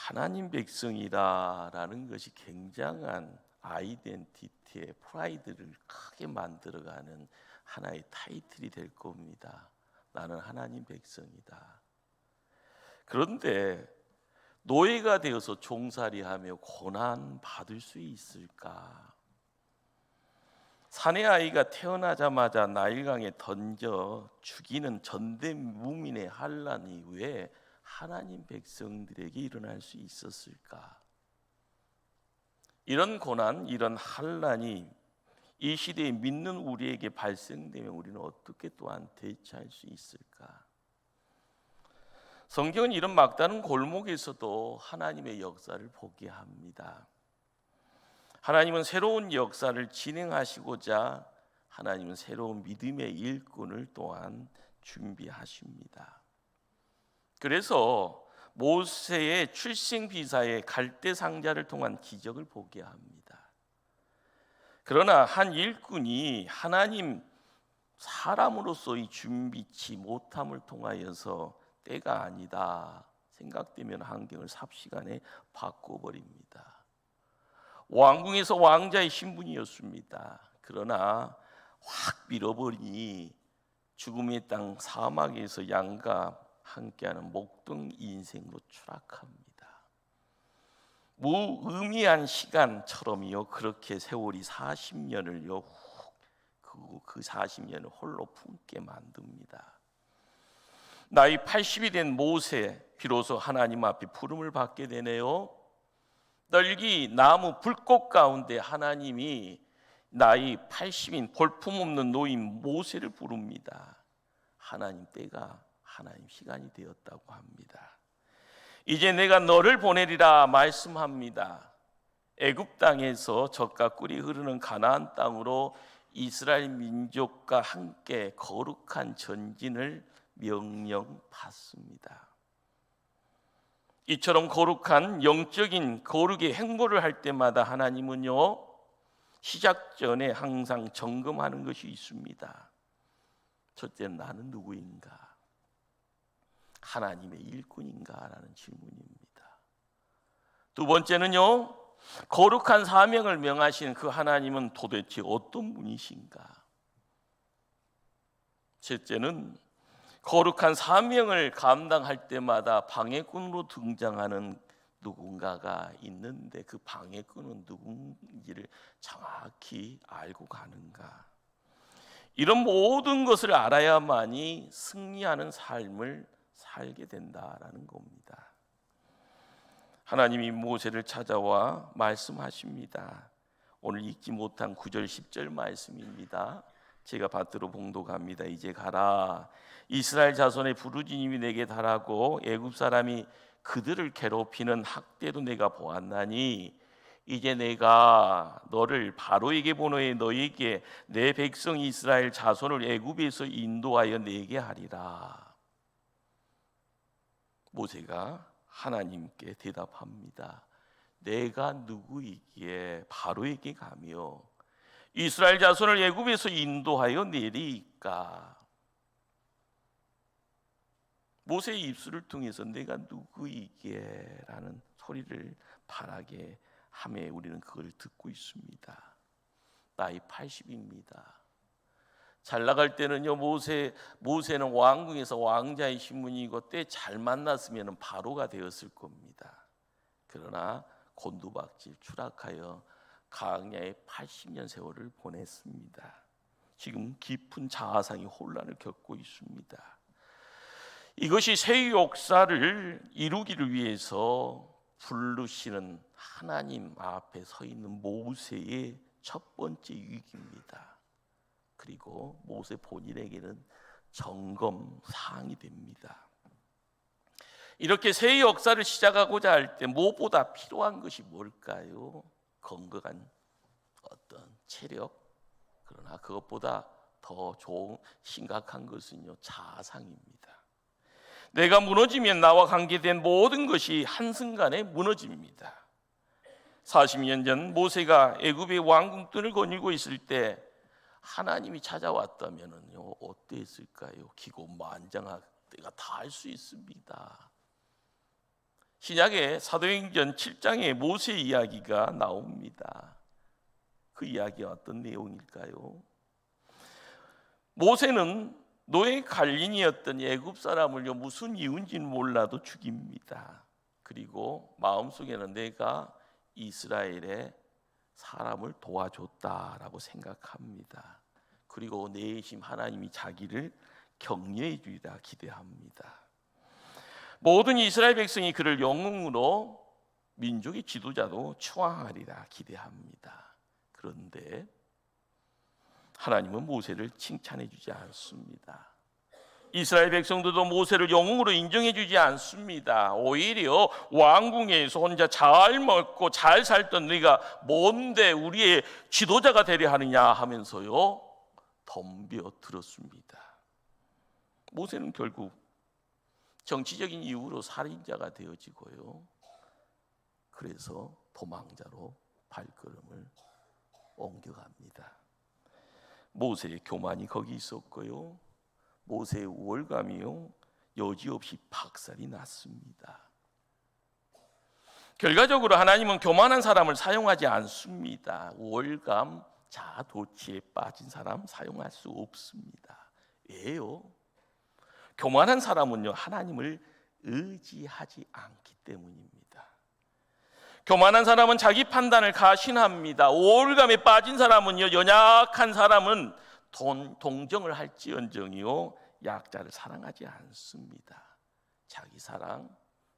하나님 백성이다라는 것이 굉장한 아이덴티티의 프라이드를 크게 만들어가는 하나의 타이틀이 될 겁니다. 나는 하나님 백성이다. 그런데 노예가 되어서 종살이하며 고난 받을 수 있을까? 사내 아이가 태어나자마자 나일강에 던져 죽이는 전대무민의 환난이 왜 하나님 백성들에게 일어날 수 있었을까? 이런 고난, 이런 환난이 이 시대에 믿는 우리에게 발생되면 우리는 어떻게 또한 대처할 수 있을까? 성경은 이런 막다른 골목에서도 하나님의 역사를 보게 합니다. 하나님은 새로운 역사를 진행하시고자 하나님은 새로운 믿음의 일꾼을 또한 준비하십니다. 그래서 모세의 출생 비사의 갈대 상자를 통한 기적을 보게 합니다. 그러나 한 일꾼이 하나님 사람으로서의 준비치 못함을 통하여서 때가 아니다 생각되면 환경을 삽시간에 바꿔버립니다. 왕궁에서 왕자의 신분이었습니다. 그러나 확 밀어버리니 죽음의 땅 사막에서 양과 함께하는 목동 인생으로 추락합니다. 무의미한 시간처럼요, 그렇게 세월이 40년을요 그 40년을 홀로 품게 만듭니다. 나이 80이 된 모세, 비로소 하나님 앞에 부름을 받게 되네요. 떨기 나무 불꽃 가운데 하나님이 나이 80인 볼품없는 노인 모세를 부릅니다. 하나님 때가 하나님 시간이 되었다고 합니다. 이제 내가 너를 보내리라 말씀합니다. 애굽 땅에서 젖과 꿀이 흐르는 가나안 땅으로 이스라엘 민족과 함께 거룩한 전진을 명령받습니다. 이처럼 거룩한 영적인 거룩의 행보를 할 때마다 하나님은요, 시작 전에 항상 점검하는 것이 있습니다. 첫째, 나는 누구인가? 하나님의 일꾼인가라는 질문입니다. 두 번째는요, 거룩한 사명을 명하신 그 하나님은 도대체 어떤 분이신가? 셋째는 거룩한 사명을 감당할 때마다 방해꾼으로 등장하는 누군가가 있는데 그 방해꾼은 누군지를 정확히 알고 가는가? 이런 모든 것을 알아야만이 승리하는 삶을 살게 된다라는 겁니다. 하나님이 모세를 찾아와 말씀하십니다. 오늘 읽지 못한 9절 10절 말씀입니다. 제가 받들어 봉독합니다. 이제 가라. 이스라엘 자손의 부르짖음이 내게 달하고 애굽 사람이 그들을 괴롭히는 학대도 내가 보았나니 이제 내가 너를 바로에게 보내어 너에게 내 백성 이스라엘 자손을 애굽에서 인도하여 내게 하리라. 모세가 하나님께 대답합니다. 내가 누구이기에 바로에게 가며 이스라엘 자손을 애굽에서 인도하여 내리까? 모세의 입술을 통해서 내가 누구이기에 라는 소리를 발하게 하며 우리는 그걸 듣고 있습니다. 나이 80입니다. 잘 나갈 때는요, 모세는 왕궁에서 왕자의 신분이고 때 잘 만났으면 바로가 되었을 겁니다. 그러나 곤두박질 추락하여 광야에 80년 세월을 보냈습니다. 지금 깊은 자아상의 혼란을 겪고 있습니다. 이것이 새 역사를 이루기를 위해서 부르시는 하나님 앞에 서 있는 모세의 첫 번째 위기입니다. 그리고 모세 본인에게는 점검 사항이 됩니다. 이렇게 새 역사를 시작하고자 할 때 무엇보다 필요한 것이 뭘까요? 건강한 어떤 체력, 그러나 그것보다 더 좋은 심각한 것은요, 자아상입니다. 내가 무너지면 나와 관계된 모든 것이 한순간에 무너집니다. 40년 전 모세가 애굽의 왕궁 뜰을 거닐고 있을 때 하나님이 찾아왔다면요, 어땠을까요? 기고만장할 때가 다 할 수 있습니다. 신약의 사도행전 7장에 모세 이야기가 나옵니다. 그 이야기가 어떤 내용일까요? 모세는 노예 관리인이었던 애굽 사람을요, 무슨 이유인지는 몰라도 죽입니다. 그리고 마음속에는 내가 이스라엘의 사람을 도와줬다라고 생각합니다. 그리고 내심 하나님이 자기를 격려해 주리라 기대합니다. 모든 이스라엘 백성이 그를 영웅으로 민족의 지도자로 추앙하리라 기대합니다. 그런데 하나님은 모세를 칭찬해 주지 않습니다. 이스라엘 백성들도 모세를 영웅으로 인정해 주지 않습니다. 오히려 왕궁에서 혼자 잘 먹고 잘 살던 네가 뭔데 우리의 지도자가 되려 하느냐 하면서요, 덤벼 들었습니다. 모세는 결국 정치적인 이유로 살인자가 되어지고요, 그래서 도망자로 발걸음을 옮겨갑니다. 모세의 교만이 거기 있었고요, 모세의 우월감이요, 여지없이 박살이 났습니다. 결과적으로 하나님은 교만한 사람을 사용하지 않습니다. 우월감, 자아도취에 빠진 사람 사용할 수 없습니다. 왜요? 교만한 사람은요, 하나님을 의지하지 않기 때문입니다. 교만한 사람은 자기 판단을 가신합니다. 우월감에 빠진 사람은요, 연약한 사람은 동정을 할지언정이요, 약자를 사랑하지 않습니다. 자기 사랑,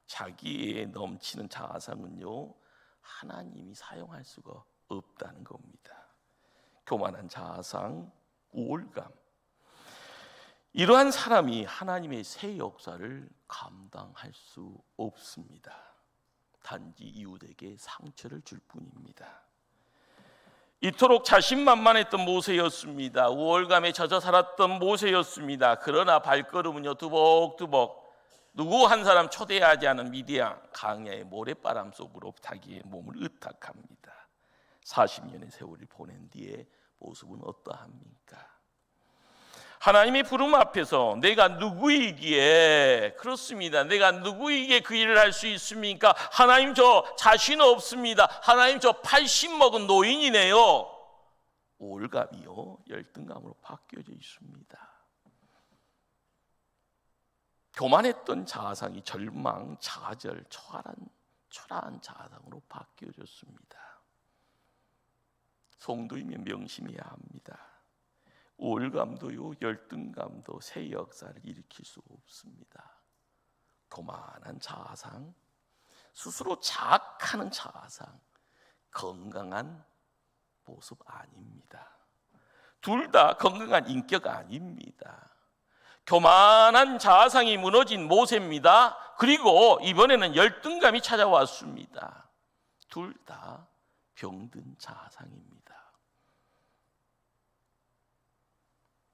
자기에 넘치는 자아상은요, 하나님이 사용할 수가 없다는 겁니다. 교만한 자아상, 우월감, 이러한 사람이 하나님의 새 역사를 감당할 수 없습니다. 단지 이웃에게 상처를 줄 뿐입니다. 이토록 자신만만했던 모세였습니다. 우월감에 젖어 살았던 모세였습니다. 그러나 발걸음은요, 두벅두벅 누구 한 사람 초대하지 않은 미디안 강야의 모래바람 속으로 자기의 몸을 의탁합니다. 40년의 세월을 보낸 뒤에 모습은 어떠합니까? 하나님의 부름 앞에서 내가 누구이기에, 그렇습니다, 내가 누구이기에 그 일을 할 수 있습니까? 하나님 저 자신 없습니다. 하나님 저 80 먹은 노인이네요. 우월감이요, 열등감으로 바뀌어져 있습니다. 교만했던 자아상이 절망, 좌절, 초라한 자아상으로 바뀌어졌습니다. 성도이면 명심해야 합니다. 우월감도요, 열등감도 새 역사를 일으킬 수 없습니다. 교만한 자아상, 스스로 자학하는 자아상, 건강한 모습 아닙니다. 둘 다 건강한 인격 아닙니다. 교만한 자아상이 무너진 모세입니다. 그리고 이번에는 열등감이 찾아왔습니다. 둘 다 병든 자아상입니다.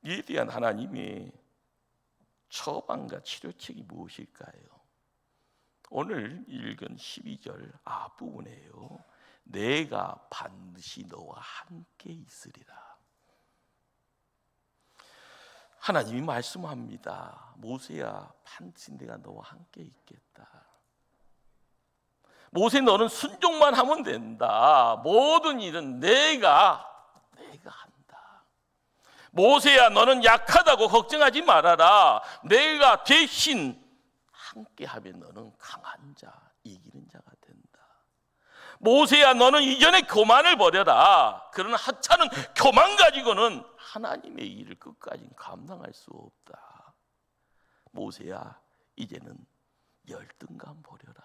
이에 대한 하나님의 처방과 치료책이 무엇일까요? 오늘 읽은 12절 앞부분에요, 내가 반드시 너와 함께 있으리라. 하나님이 말씀합니다. 모세야, 반드시 내가 너와 함께 있겠다. 모세, 너는 순종만 하면 된다. 모든 일은 내가 한다. 모세야, 너는 약하다고 걱정하지 말아라. 내가 대신 함께하면 너는 강한 자, 이기는 자가 된다. 모세야, 너는 이전에 교만을 버려라. 그러나 하찮은 교만 가지고는 하나님의 일을 끝까지 감당할 수 없다. 모세야, 이제는 열등감 버려라.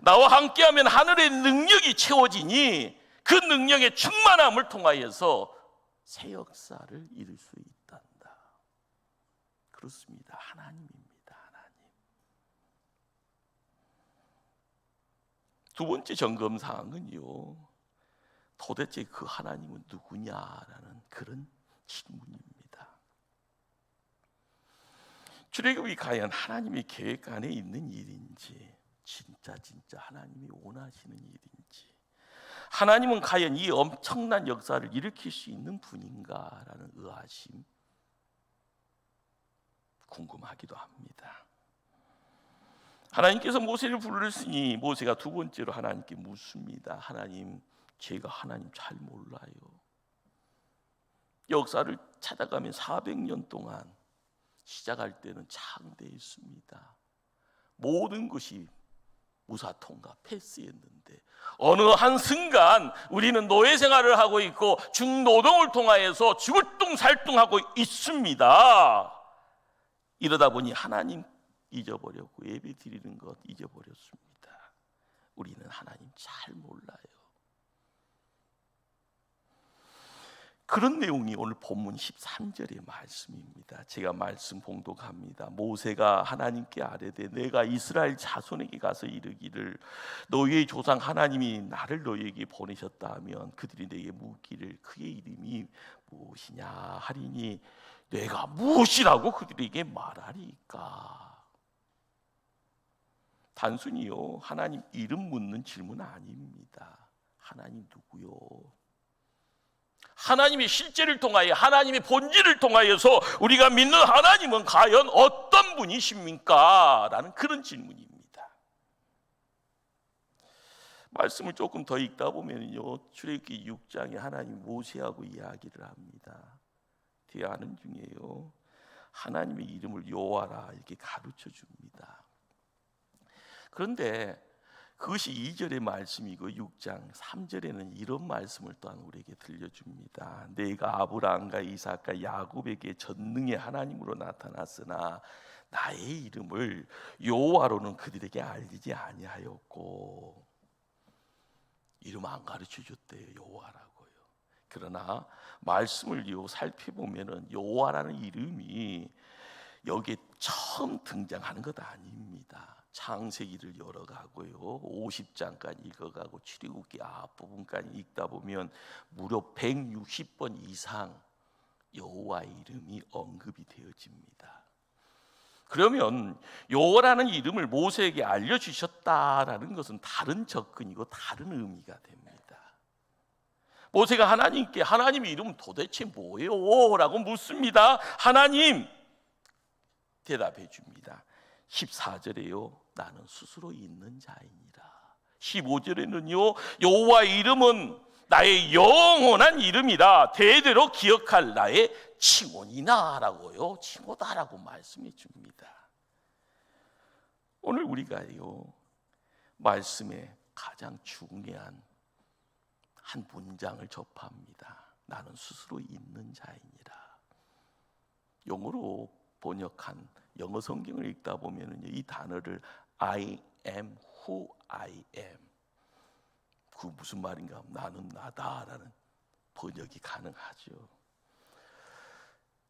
나와 함께하면 하늘의 능력이 채워지니 그 능력의 충만함을 통하여서 새 역사를 이룰 수 있단다. 그렇습니다. 하나님입니다. 하나님. 두 번째 점검 사항은요, 도대체 그 하나님은 누구냐라는 그런 질문입니다. 출애굽이 과연 하나님의 계획 안에 있는 일인지, 진짜 하나님이 원하시는 일인지, 하나님은 과연 이 엄청난 역사를 일으킬 수 있는 분인가라는 의아심, 궁금하기도 합니다. 하나님께서 모세를 부르시니 모세가 두 번째로 하나님께 묻습니다. 하나님, 제가 하나님 잘 몰라요. 역사를 찾아가면 400년 동안 시작할 때는 창대했습니다. 모든 것이 무사통과 패스였는데 어느 한순간 우리는 노예 생활을 하고 있고 중노동을 통하여서 죽을뚱살뚱하고 있습니다. 이러다 보니 하나님 잊어버렸고 예배 드리는 것 잊어버렸습니다. 우리는 하나님 잘 몰라요. 그런 내용이 오늘 본문 13절의 말씀입니다. 제가 말씀 봉독합니다. 모세가 하나님께 아뢰되 내가 이스라엘 자손에게 가서 이르기를 너희의 조상 하나님이 나를 너희에게 보내셨다 하면 그들이 내게 묻기를 그의 이름이 무엇이냐 하리니 내가 무엇이라고 그들에게 말하리까. 단순히요 하나님 이름 묻는 질문 아닙니다. 하나님 누구요? 하나님의 실제를 통하여 하나님의 본질을 통하여서 우리가 믿는 하나님은 과연 어떤 분이십니까? 라는 그런 질문입니다. 말씀을 조금 더 읽다 보면요 출애굽기 6장에 하나님 모세하고 이야기를 합니다. 뒤에 아는 중에요 하나님의 이름을 여호와라 이렇게 가르쳐 줍니다. 그런데 그것이 2절의 말씀이고 6장 3절에는 이런 말씀을 또한 우리에게 들려줍니다. 내가 아브라함과 이삭과 야곱에게 전능의 하나님으로 나타났으나 나의 이름을 여호와로는 그들에게 알리지 아니하였고 이름 안 가르쳐 줬대요. 여호와라고요. 그러나 말씀을 살펴보면은 여호와라는 이름이 여기에 처음 등장하는 것 아닙니다. 창세기를 열어가고요 50장까지 읽어가고 출애굽기 앞부분까지 읽다 보면 무려 160번 이상 여호와의 이름이 언급이 되어집니다. 그러면 여호와라는 이름을 모세에게 알려주셨다라는 것은 다른 접근이고 다른 의미가 됩니다. 모세가 하나님께 하나님의 이름은 도대체 뭐예요? 라고 묻습니다. 하나님 대답해 줍니다. 14절에요 나는 스스로 있는 자이니라. 15절에는요 여호와의 이름은 나의 영원한 이름이라 대대로 기억할 나의 칭호니나 라고요 칭호다라고 말씀해 줍니다. 오늘 우리가요 말씀에 가장 중요한 한 문장을 접합니다. 나는 스스로 있는 자이니라. 영어로 번역한 영어 성경을 읽다 보면 이 단어를 I am who I am 그 무슨 말인가 나는 나다라는 번역이 가능하죠.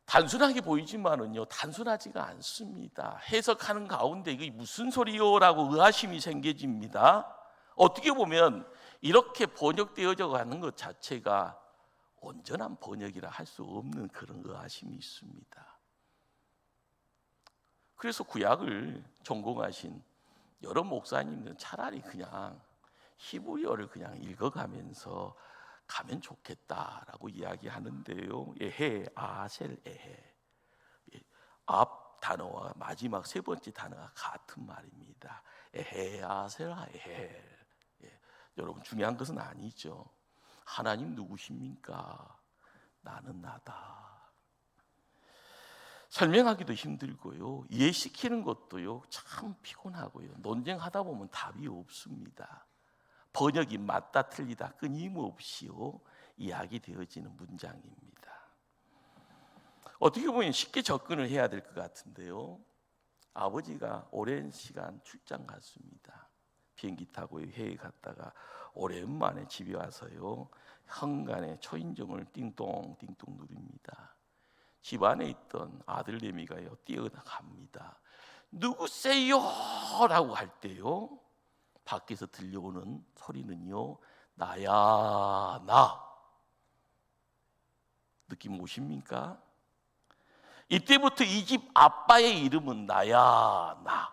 단순하게 보이지만은요 단순하지가 않습니다. 해석하는 가운데 이게 무슨 소리요라고 의아심이 생겨집니다. 어떻게 보면 이렇게 번역되어져 가는 것 자체가 온전한 번역이라 할 수 없는 그런 의아심이 있습니다. 그래서 구약을 전공하신 여러 목사님들은 차라리 그냥 히브리어를 그냥 읽어가면서 가면 좋겠다라고 이야기하는데요. 에헤, 아셀, 에헤. 앞 단어와 마지막 세 번째 단어가 같은 말입니다. 에헤, 아셀, 에헤. 여러분 중요한 것은 아니죠. 하나님 누구십니까? 나는 나다. 설명하기도 힘들고요 이해시키는 것도요 참 피곤하고요 논쟁하다 보면 답이 없습니다. 번역이 맞다 틀리다 끊임없이요 이야기되어지는 문장입니다. 어떻게 보면 쉽게 접근을 해야 될 것 같은데요 아버지가 오랜 시간 출장 갔습니다. 비행기 타고 해외 갔다가 오랜만에 집에 와서요 현관에 초인종을 띵동 띵동 누릅니다. 집 안에 있던 아들내미가요 뛰어나갑니다. 누구세요? 라고 할 때요 밖에서 들려오는 소리는요 나야 나. 느낌 오십니까? 이때부터 이 집 아빠의 이름은 나야 나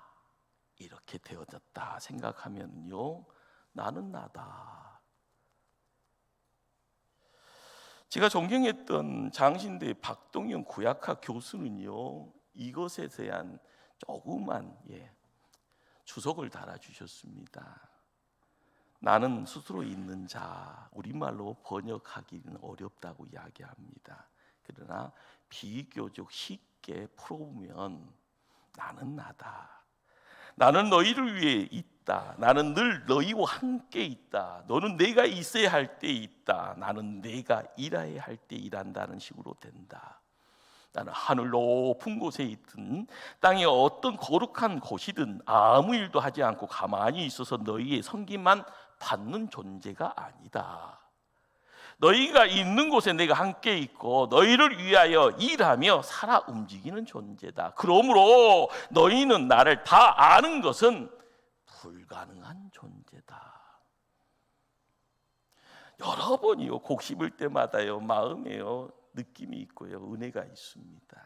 이렇게 되어졌다 생각하면요 나는 나다. 제가 존경했던 장신대 박동영 구약학 교수는요 이것에 대한 조그만 주석을 달아주셨습니다. 나는 스스로 있는 자, 우리말로 번역하기는 어렵다고 이야기합니다. 그러나 비교적 쉽게 풀어보면 나는 나다. 나는 너희를 위해 있다. 나는 늘 너희와 함께 있다. 너는 내가 있어야 할 때 있다. 나는 내가 일해야 할 때 일한다는 식으로 된다. 나는 하늘 높은 곳에 있든 땅의 어떤 거룩한 곳이든 아무 일도 하지 않고 가만히 있어서 너희의 섬김만 받는 존재가 아니다. 너희가 있는 곳에 내가 함께 있고 너희를 위하여 일하며 살아 움직이는 존재다. 그러므로 너희는 나를 다 아는 것은 불가능한 존재다. 여러 번이요 곡 씹을 때마다요 마음에요 느낌이 있고요 은혜가 있습니다.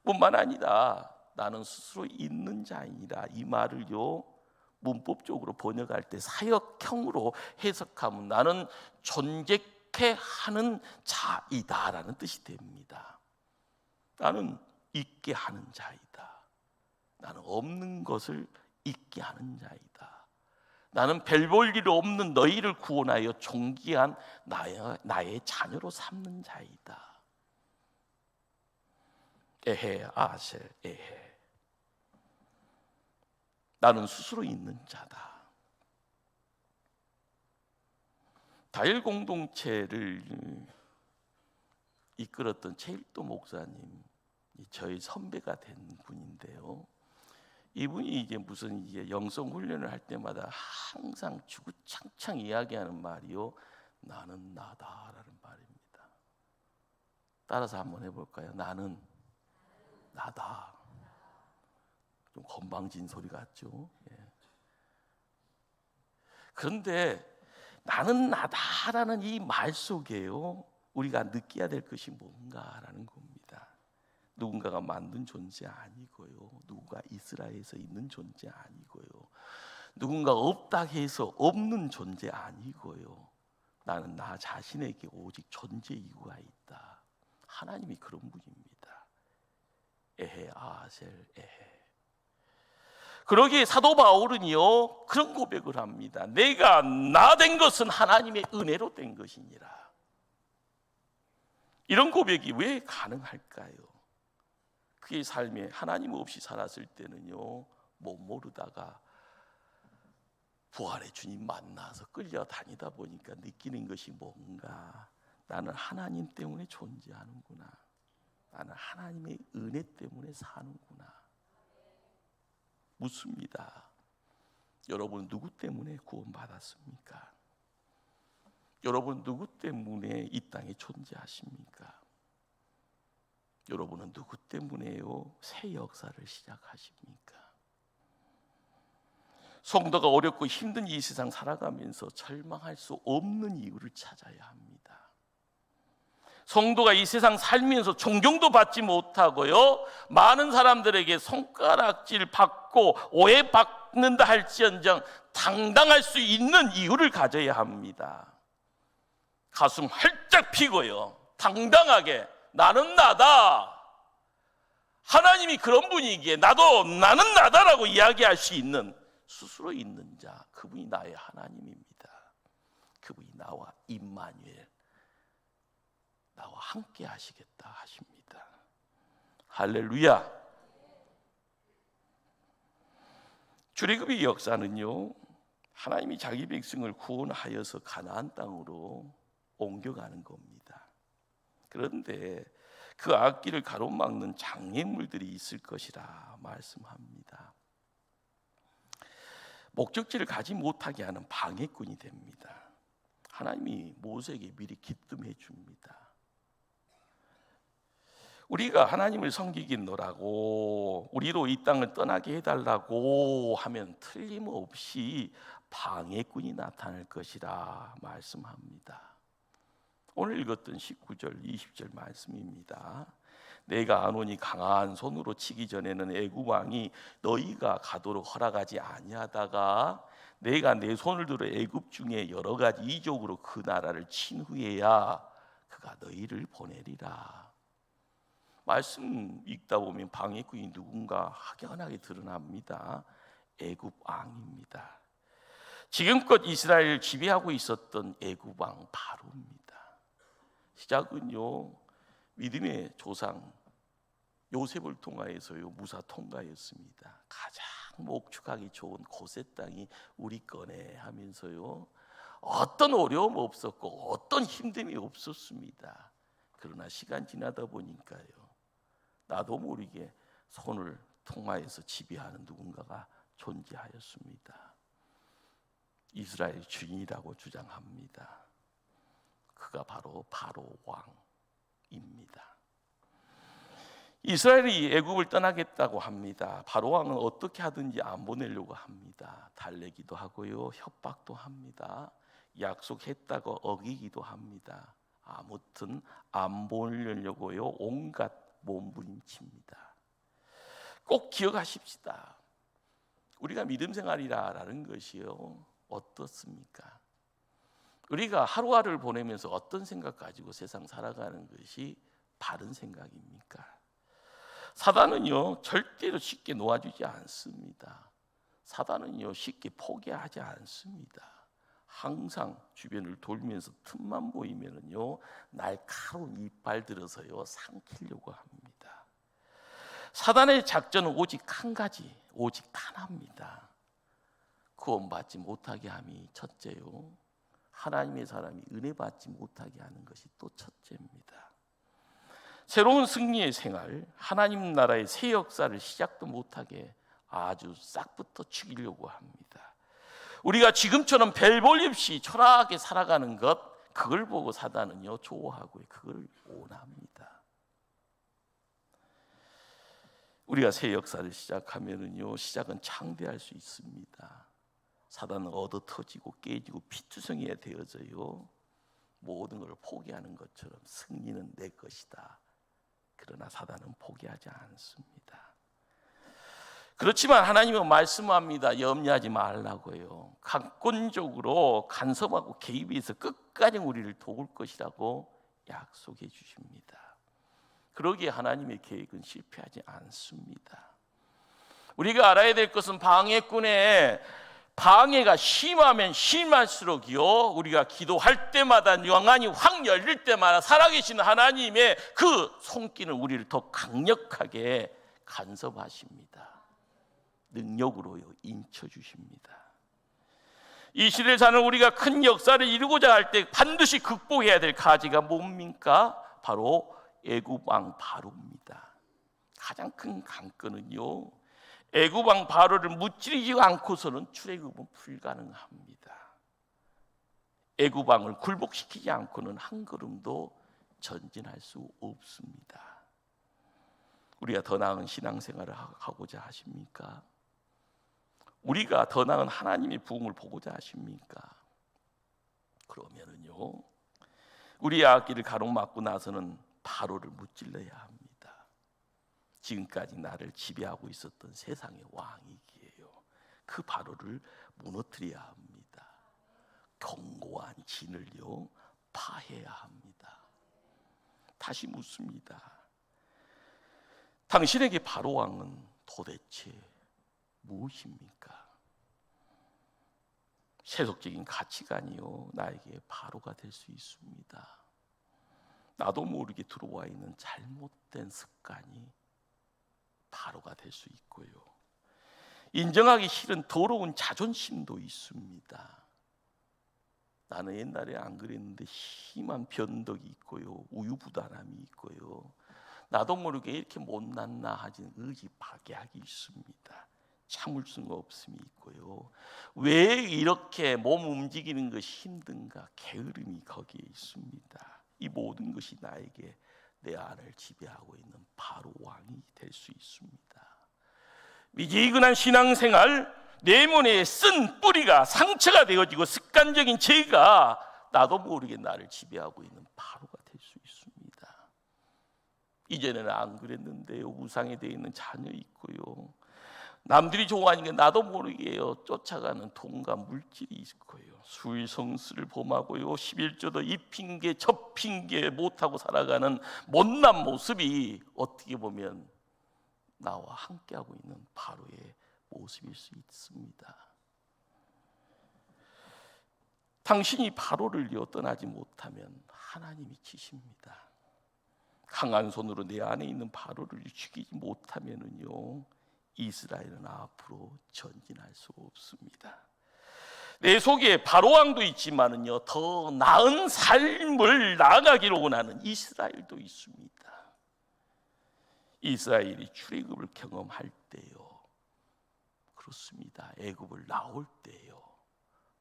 뿐만 아니라 나는 스스로 있는 자이라 이 말을요 문법적으로 번역할 때 사역형으로 해석하면 나는 존재케 하는 자이다라는 뜻이 됩니다. 나는 있게 하는 자이다. 나는 없는 것을 있게 하는 자이다. 나는 별 볼 일 없는 너희를 구원하여 존귀한 나의 자녀로 삼는 자이다. 에헤 아셀 에헤. 나는 스스로 있는 자다. 다일 공동체를 이끌었던 최일도 목사님, 저희 선배가 된 분인데요. 이분이 이제 무슨 이제 영성 훈련을 할 때마다 항상 주구장창 이야기하는 말이요, 나는 나다라는 말입니다. 따라서 한번 해볼까요? 나는 나다. 좀 건방진 소리 같죠. 예. 그런데 나는 나다라는 이 말 속에요 우리가 느껴야 될 것이 뭔가라는 겁니다. 누군가가 만든 존재 아니고요, 누군가 이스라엘에서 있는 존재 아니고요, 누군가 없다 해서 없는 존재 아니고요, 나는 나 자신에게 오직 존재 이유가 있다. 하나님이 그런 분입니다. 에헤 아셀 에헤. 그러기에 사도 바울은요 그런 고백을 합니다. 내가 나 된 것은 하나님의 은혜로 된 것이니라. 이런 고백이 왜 가능할까요? 그의 삶에 하나님 없이 살았을 때는요 못 모르다가 부활의 주님 만나서 끌려다니다 보니까 느끼는 것이 뭔가, 나는 하나님 때문에 존재하는구나, 나는 하나님의 은혜 때문에 사는구나. 묻습니다. 여러분 누구 때문에 구원받았습니까? 여러분 누구 때문에 이 땅에 존재하십니까? 여러분은 누구 때문에요 새 역사를 시작하십니까? 성도가 어렵고 힘든 이 세상 살아가면서 절망할 수 없는 이유를 찾아야 합니다. 성도가 이 세상 살면서 존경도 받지 못하고요 많은 사람들에게 손가락질 받고 오해받는다 할지언정 당당할 수 있는 이유를 가져야 합니다. 가슴 활짝 피고요 당당하게 나는 나다, 하나님이 그런 분이기에 나는 나다라고 이야기할 수 있는 스스로 있는 자, 그분이 나의 하나님입니다. 그분이 나와 임마누엘, 나와 함께 하시겠다 하십니다. 할렐루야. 출애굽의 역사는요 하나님이 자기 백성을 구원하여서 가나안 땅으로 옮겨가는 겁니다. 그런데 그 앞길을 가로막는 장애물들이 있을 것이라 말씀합니다. 목적지를 가지 못하게 하는 방해꾼이 됩니다. 하나님이 모세에게 미리 기뜸해 줍니다. 우리가 하나님을 섬기겠노라고, 우리로 이 땅을 떠나게 해달라고 하면 틀림없이 방해꾼이 나타날 것이라 말씀합니다. 오늘 읽었던 19절 20절 말씀입니다. 내가 아노니 강한 손으로 치기 전에는 애굽 왕이 너희가 가도록 허락하지 아니하다가 내가 내 손을 들어 애굽 중에 여러 가지 이적으로 그 나라를 친 후에야 그가 너희를 보내리라. 말씀 읽다 보면 방해꾼이 누군가 확연하게 드러납니다. 애굽 왕입니다. 지금껏 이스라엘을 지배하고 있었던 애굽 왕 바로입니다. 시작은요, 믿음의 조상 요셉을 통하여서요 무사 통과였습니다. 가장 목축하기 좋은 고셋 땅이 우리 거네 하면서요 어떤 어려움 없었고 어떤 힘듦이 없었습니다. 그러나 시간 지나다 보니까요 나도 모르게 손을 통하여서 지배하는 누군가가 존재하였습니다. 이스라엘 주인이라고 주장합니다. 그가 바로 바로 왕입니다. 이스라엘이 애굽을 떠나겠다고 합니다. 바로 왕은 어떻게 하든지 안 보내려고 합니다. 달래기도 하고요, 협박도 합니다. 약속했다고 어기기도 합니다. 아무튼 안 보내려고요 온갖 몸부림칩니다. 꼭 기억하십시다. 우리가 믿음 생활이라는 것이요 어떻습니까? 우리가 하루하루를 보내면서 어떤 생각 가지고 세상 살아가는 것이 바른 생각입니까? 사단은요 절대로 쉽게 놓아주지 않습니다. 사단은요 쉽게 포기하지 않습니다. 항상 주변을 돌면서 틈만 보이면은요 날카로운 이빨 들어서요 삼키려고 합니다. 사단의 작전은 오직 한 가지, 오직 하나입니다. 구원받지 못하게 함이 첫째요, 하나님의 사람이 은혜 받지 못하게 하는 것이 또 첫째입니다. 새로운 승리의 생활, 하나님 나라의 새 역사를 시작도 못하게 아주 싹부터 죽이려고 합니다. 우리가 지금처럼 별 볼 일 없이 초라하게 살아가는 것, 그걸 보고 사단은요 좋아하고요 그걸 원합니다. 우리가 새 역사를 시작하면은요 시작은 창대할 수 있습니다. 사단은 얻어 터지고 깨지고 피투성이가 되어져요 모든 걸 포기하는 것처럼 승리는 내 것이다. 그러나 사단은 포기하지 않습니다. 그렇지만 하나님은 말씀합니다. 염려하지 말라고요. 강권적으로 간섭하고 개입해서 끝까지 우리를 도울 것이라고 약속해 주십니다. 그러기에 하나님의 계획은 실패하지 않습니다. 우리가 알아야 될 것은 방해꾼의 방해가 심하면 심할수록요 우리가 기도할 때마다 영안이 확 열릴 때마다 살아계신 하나님의 그 손길은 우리를 더 강력하게 간섭하십니다. 능력으로요 인쳐주십니다. 이 시대를 사는 우리가 큰 역사를 이루고자 할 때 반드시 극복해야 될 가지가 뭡니까? 바로 애굽 왕 바로입니다. 가장 큰 관건은요 애굽 왕 바로를 무찌르지 않고서는 출애굽은 불가능합니다. 애굽 왕을 굴복시키지 않고는 한 걸음도 전진할 수 없습니다. 우리가 더 나은 신앙생활을 하고자 하십니까? 우리가 더 나은 하나님의 부흥을 보고자 하십니까? 그러면은요 우리의 앞길을 가로막고 나서는 바로를 무찔러야 합니다. 지금까지 나를 지배하고 있었던 세상의 왕이기에요. 그 바로를 무너뜨려야 합니다. 견고한 진을요 파해야 합니다. 다시 묻습니다. 당신에게 바로 왕은 도대체 무엇입니까? 세속적인 가치관이요 나에게 바로가 될 수 있습니다. 나도 모르게 들어와 있는 잘못된 습관이 바로가 될 수 있고요. 인정하기 싫은 더러운 자존심도 있습니다. 나는 옛날에 안 그랬는데 심한 변덕이 있고요. 우유부단함이 있고요. 나도 모르게 이렇게 못났나 하는 의지 박약이 있습니다. 참을 수가 없음이 있고요. 왜 이렇게 몸 움직이는 것이 힘든가 게으름이 거기에 있습니다. 이 모든 것이 나에게 내 안을 지배하고 있는 바로 왕이 될 수 있습니다. 미지근한 신앙생활, 내면에 쓴 뿌리가 상처가 되어지고 습관적인 죄가 나도 모르게 나를 지배하고 있는 바로가 될 수 있습니다. 이전에는 안 그랬는데요. 우상에 되어 있는 자녀 있고요. 남들이 좋아하니까 나도 모르게요 쫓아가는 돈과 물질이 있을 거예요. 수의성수를 범하고요 11조도 이 핑계 저 핑계 못하고 살아가는 못난 모습이 어떻게 보면 나와 함께하고 있는 바로의 모습일 수 있습니다. 당신이 바로를 떠나지 못하면 하나님이 치십니다. 강한 손으로 내 안에 있는 바로를 죽이지 못하면은요 이스라엘은 앞으로 전진할 수가 없습니다. 내 속에 바로왕도 있지만은요 더 나은 삶을 나아가기를 원하는 이스라엘도 있습니다. 이스라엘이 출애굽을 경험할 때요 그렇습니다. 애굽을 나올 때요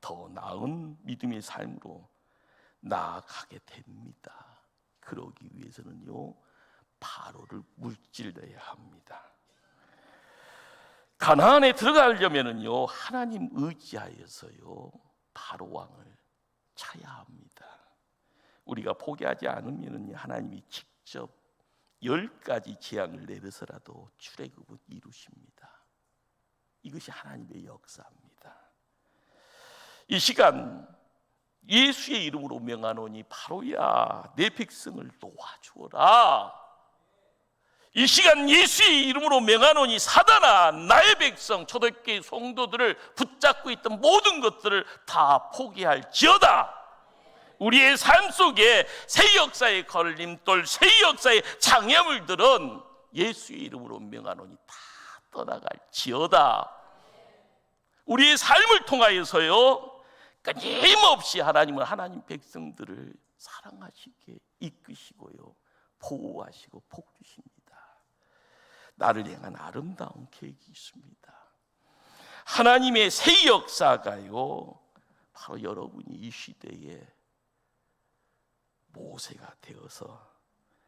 더 나은 믿음의 삶으로 나아가게 됩니다. 그러기 위해서는요 바로를 물질러야 합니다. 가나안에 들어가려면은요 하나님 의지하여서요 바로 왕을 쳐야 합니다. 우리가 포기하지 않으면은 하나님이 직접 10가지 재앙을 내려서라도 출애굽은 이루십니다. 이것이 하나님의 역사입니다. 이 시간 예수의 이름으로 명하노니 바로야 내 백성을 도와주어라. 이 시간 예수의 이름으로 명하노니 사단아 나의 백성 초대교회 성도들을 붙잡고 있던 모든 것들을 다 포기할지어다. 우리의 삶 속에 새 역사의 걸림돌 새 역사의 장애물들은 예수의 이름으로 명하노니 다 떠나갈지어다. 우리의 삶을 통하여서요 끊임없이 하나님은 하나님 백성들을 사랑하시게 이끄시고요 보호하시고 복 주십니다. 나를 향한 아름다운 계획이 있습니다. 하나님의 새 역사가요 바로 여러분이 이 시대에 모세가 되어서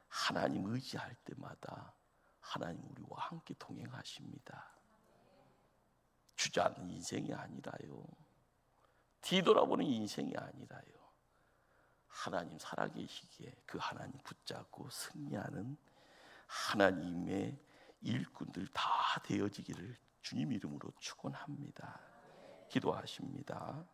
하나님 의지할 때마다 하나님 우리와 함께 동행하십니다. 주저앉는 인생이 아니라요 뒤돌아보는 인생이 아니라요 하나님 살아계시기에 그 하나님 붙잡고 승리하는 하나님의 일꾼들 다 되어지기를 주님 이름으로 축원합니다. 기도하십니다.